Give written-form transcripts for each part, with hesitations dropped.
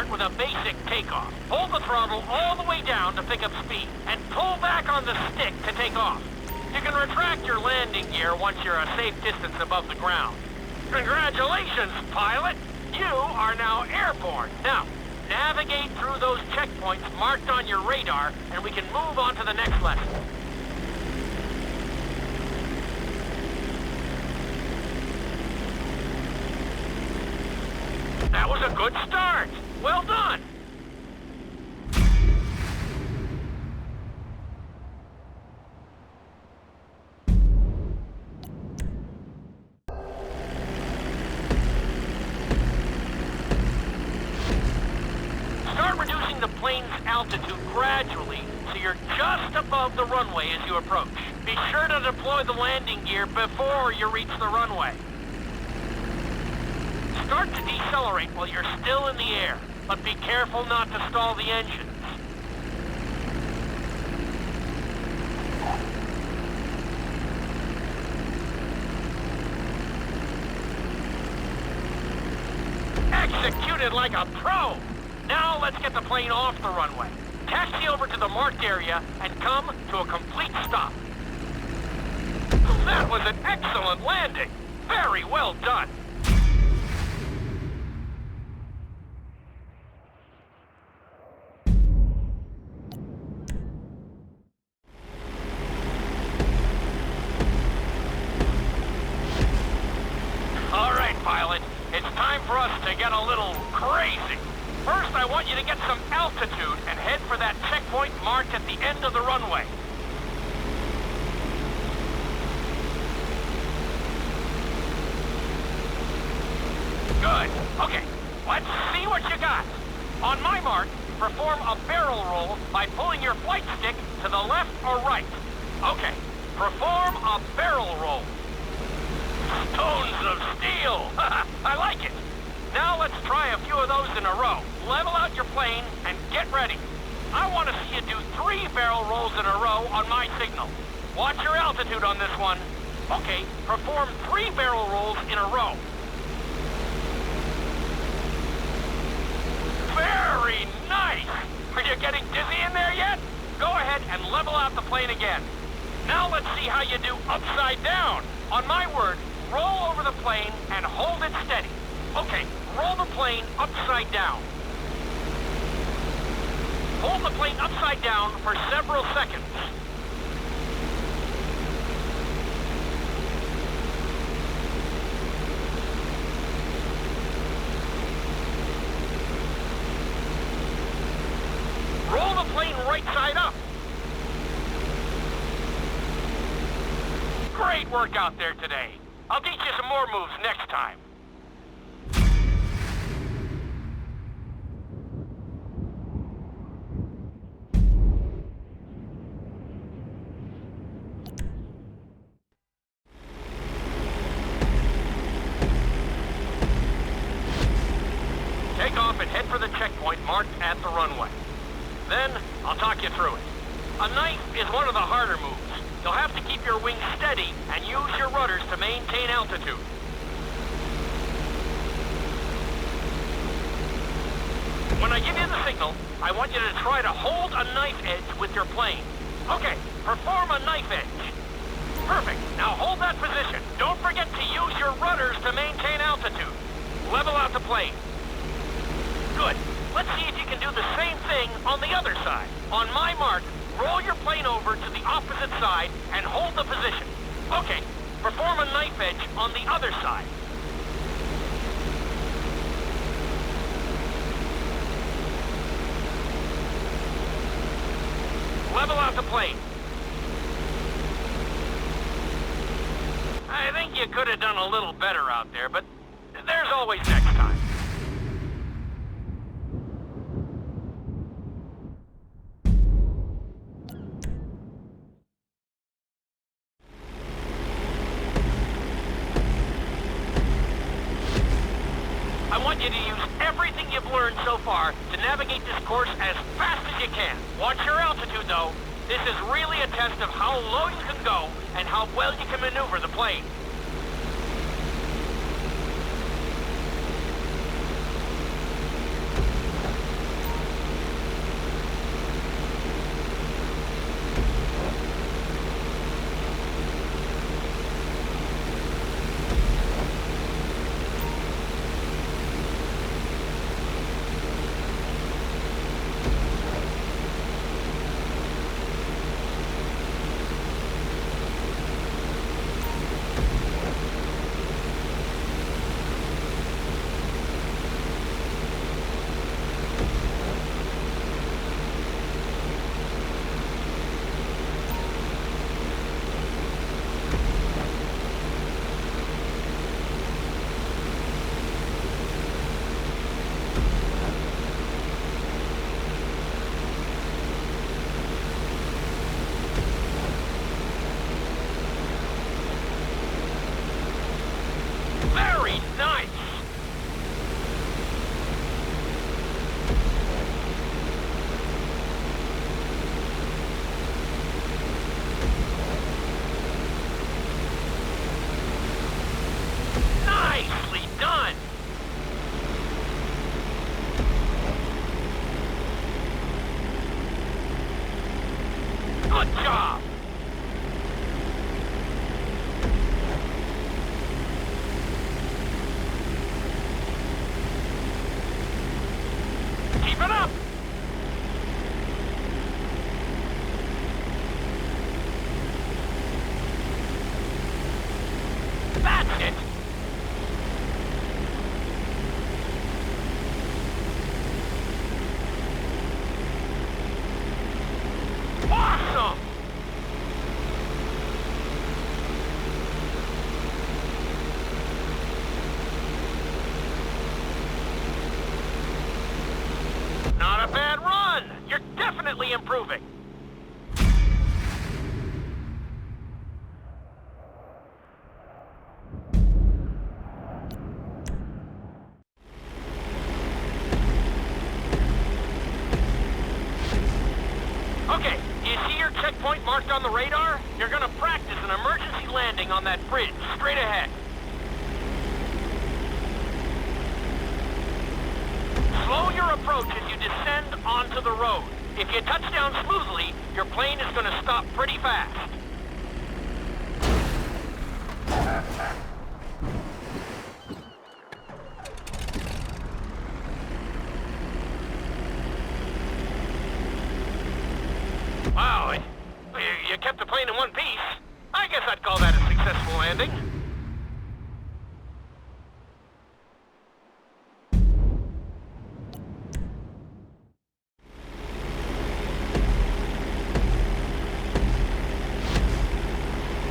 start with a basic takeoff. Hold the throttle all the way down to pick up speed, and pull back on the stick to take off. You can retract your landing gear once you're a safe distance above the ground. Congratulations, pilot! You are now airborne. Now, navigate through those checkpoints marked on your radar, and we can move on to the next lesson. That was a good start. Well done. Start reducing the plane's altitude gradually so you're just above the runway as you approach. Be sure to deploy the landing gear before you reach the runway. Start to decelerate while you're still in the air, but be careful not to stall the engines. Executed like a pro! Now let's get the plane off the runway. Taxi over to the marked area and come to a complete stop. That was an excellent landing! Very well done! Pilot, it's time for us to get a little crazy. First, I want you to get some altitude and head for that checkpoint marked at the end of the runway. Good. Okay, let's see what you got. On my mark, perform a barrel roll by pulling your flight stick to the left or right. Okay, perform a barrel roll. Stones of steel! I like it! Now let's try a few of those in a row. Level out your plane and get ready. I want to see you do 3 barrel rolls in a row on my signal. Watch your altitude on this one. Okay, perform 3 barrel rolls in a row. Very nice! Are you getting dizzy in there yet? Go ahead and level out the plane again. Now let's see how you do upside down. On my word, roll over the plane and hold it steady. Okay, roll the plane upside down. Hold the plane upside down for several seconds. Roll the plane right side up. Great work out there today. I'll teach you some more moves next time. Take off and head for the checkpoint marked at the runway. Then, I'll talk you through it. A knife is one of the harder moves. You'll have to keep your wings steady and use your rudders to maintain altitude. When I give you the signal, I want you to try to hold a knife edge with your plane. Okay, perform a knife edge. Perfect. Now hold that position. Don't forget to use your rudders to maintain altitude. Level out the plane. Good. Let's see if you can do the same thing on the other side. On my mark, roll your plane over to the opposite side and hold the position. Okay, perform a knife edge on the other side. Level out the plane. I think you could have done a little better out there, but there's always next time. I want you to use everything you've learned so far to navigate this course as fast as you can. Watch your altitude, though. This is really a test of how low you can go and how well you can maneuver the plane. Very nice! Nicely done! Good job! Keep it up! That's it! Awesome! Not a bad run! You're definitely improving! Okay, do you see your checkpoint marked on the radar? You're gonna practice an emergency landing on that bridge, straight ahead. Slow your approach as you descend onto the road. If you touch down smoothly, your plane is gonna stop pretty fast. Wow, you kept the plane in one piece. I guess I'd call that a successful landing.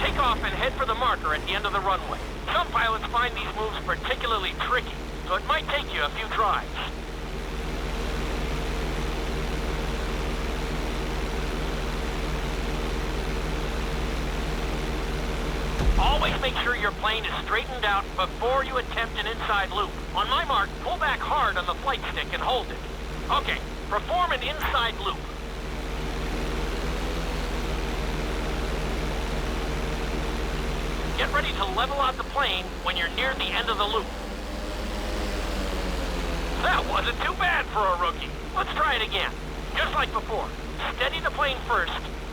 Take off and head for the marker at the end of the runway. Some pilots find these moves particularly tricky, so it might take you a few tries. Always make sure your plane is straightened out before you attempt an inside loop. On my mark, pull back hard on the flight stick and hold it. Okay, perform an inside loop. Get ready to level out the plane when you're near the end of the loop. That wasn't too bad for a rookie. Let's try it again. Just like before. Steady the plane first,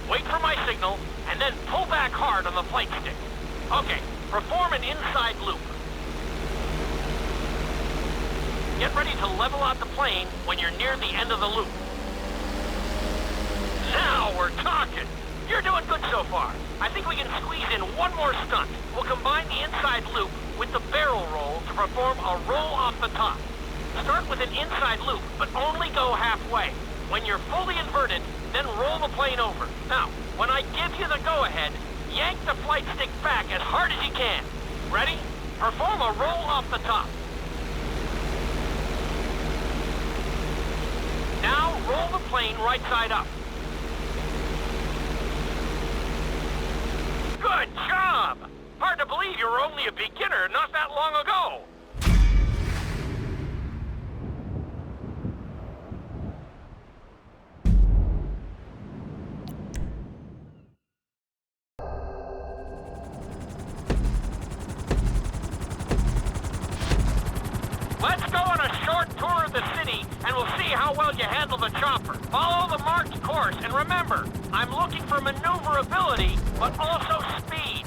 wait for my signal, and then pull back hard on the flight stick. Okay, perform an inside loop. Get ready to level out the plane when you're near the end of the loop. Now we're talking. You're doing good so far. I think we can squeeze in one more stunt. We'll combine the inside loop with the barrel roll to perform a roll off the top. Start with an inside loop, but only go halfway. When you're fully inverted, then roll the plane over. Now, when I give you the go-ahead, yank the flight stick back as hard as you can. Ready? Perform a roll off the top. Now roll the plane right side up. Good job! Hard to believe you were only a beginner not that long ago. Let's go on a short tour of the city, and we'll see how well you handle the chopper. Follow the marked course, and remember, I'm looking for maneuverability, but also speed.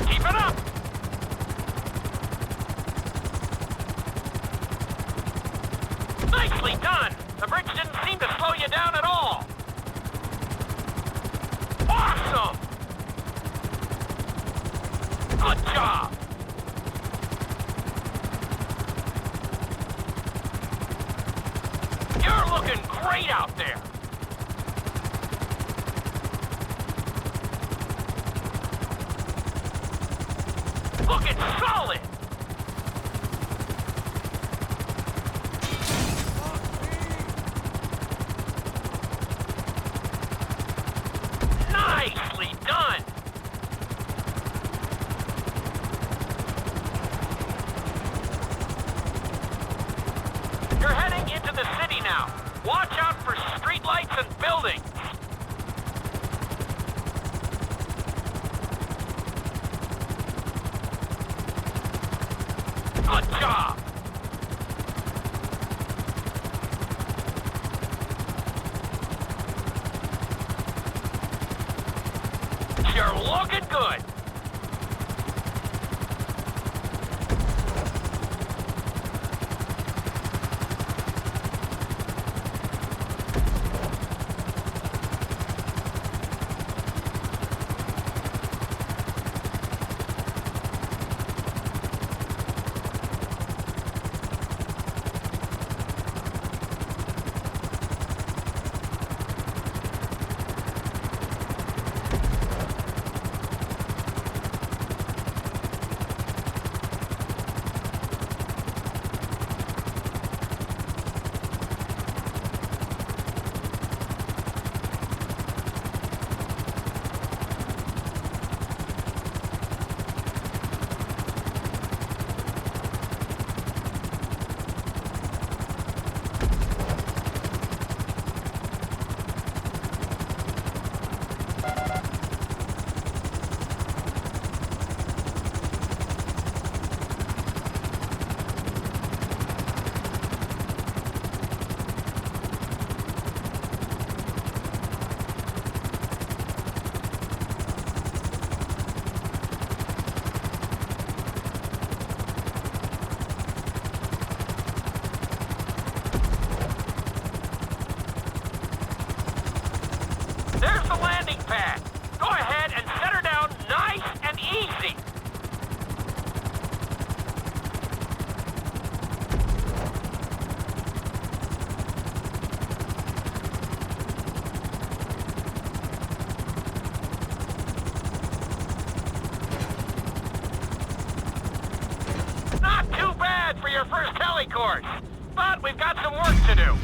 Keep it up! Nicely done! The bridge didn't seem to slow you down at all! Awesome! Good job! You're looking great out there! Looking solid! Looking good. There's the landing pad. Go ahead and set her down nice and easy. Not too bad for your first heli course, but we've got some work to do.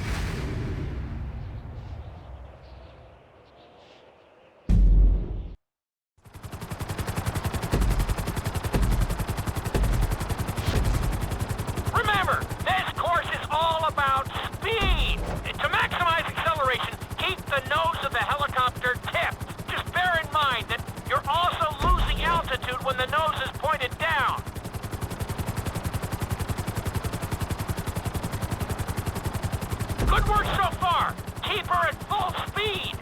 Remember, this course is all about speed. To maximize acceleration, keep the nose of the helicopter tipped. Just bear in mind that you're also losing altitude when the nose is pointed down. Good work so far. Keep her at full speed.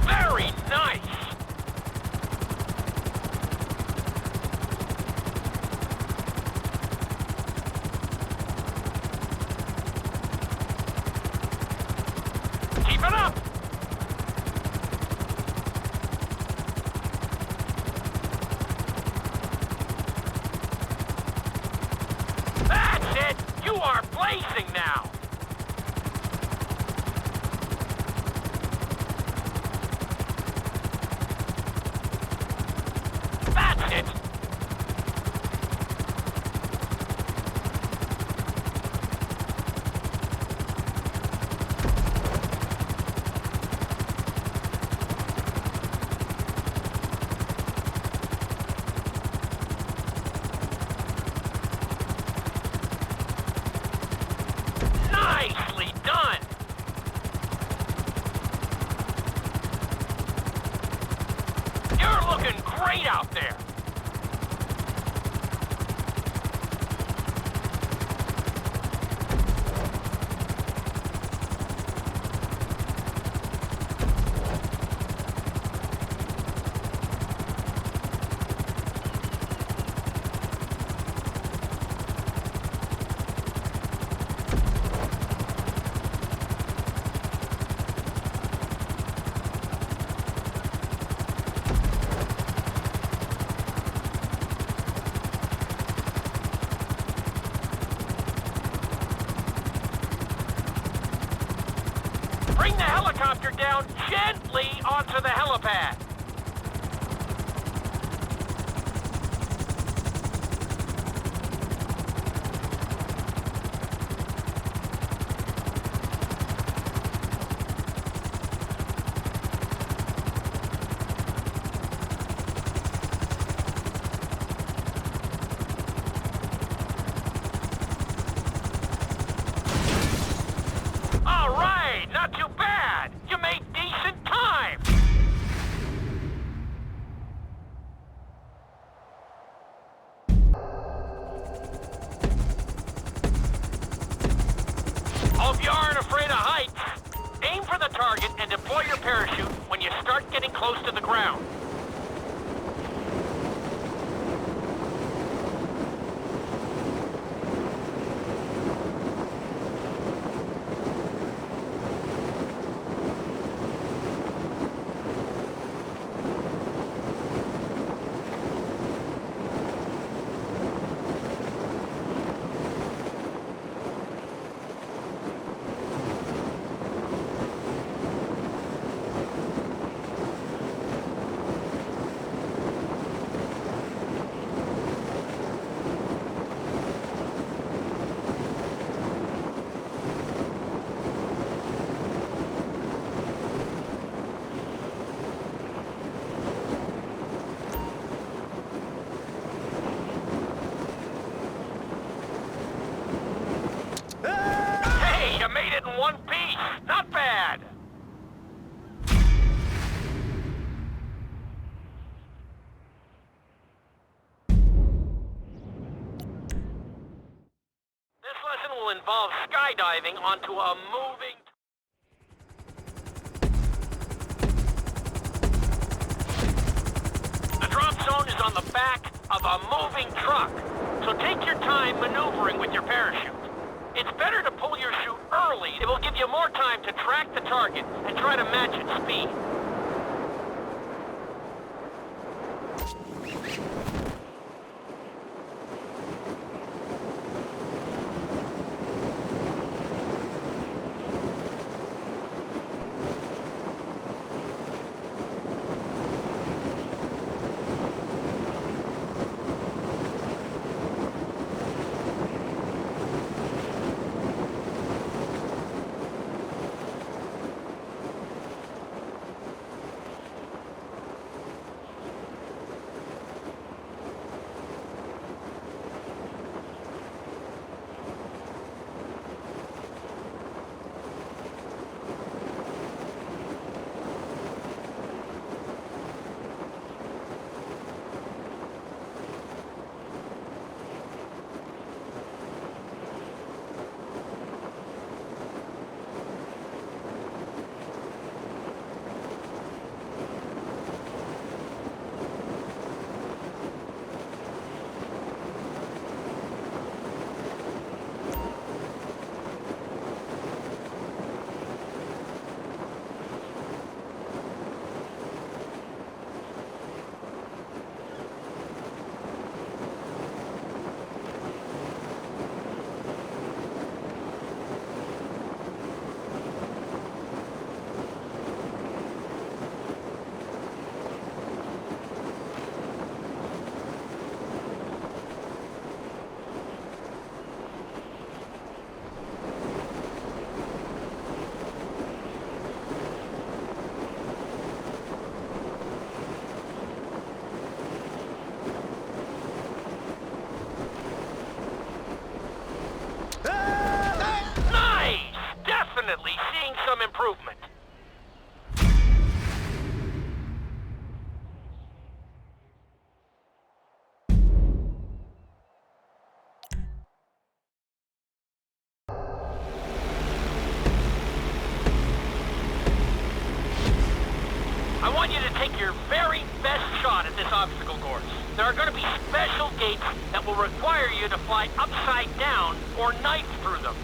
Very nice. Keep it up! That's it! You are blazing now! That's it! Nicely done! You're looking great out there! Bring the helicopter down gently onto the helipad. All right, not too bad. You made decent time. close to the ground. You made it in one piece! Not bad! This lesson will involve skydiving onto a moving... The drop zone is on the back of a moving truck, so take your time maneuvering with your parachute. It's better to pull your chute early. It will give you more time to track the target and try to match its speed. Definitely seeing some improvement. I want you to take your very best shot at this obstacle course. There are going to be special gates that will require you to fly upside down or knife through them.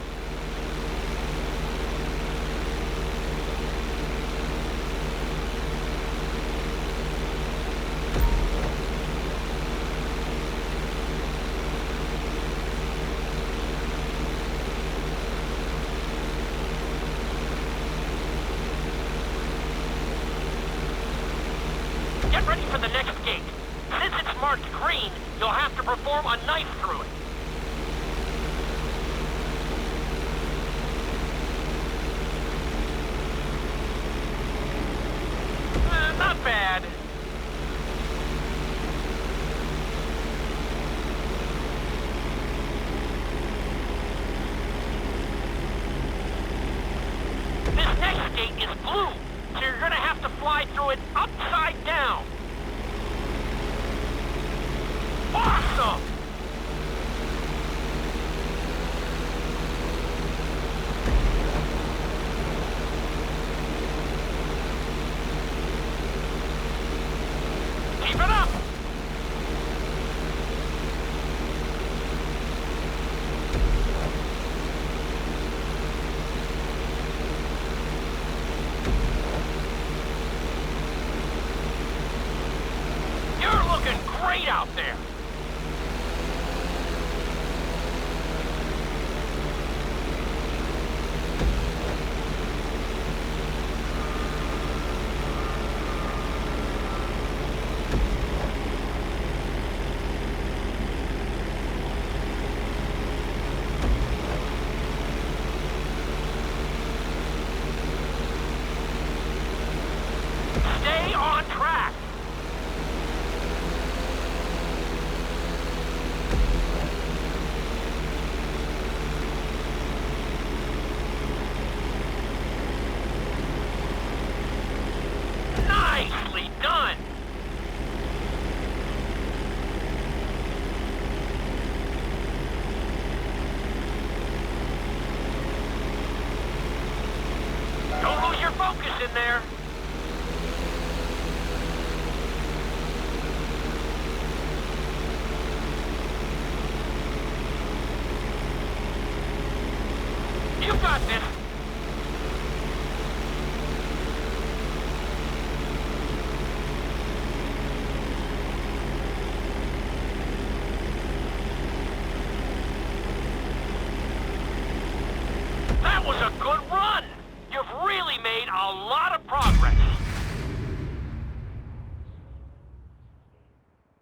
Get ready for the next gate. Since it's marked green, you'll have to perform a knife through it. Not bad. This next gate is blue, so you're gonna have to fly through it upside down. Awesome! out there. Stay on track. Nicely done. Don't lose your focus in there. You got this.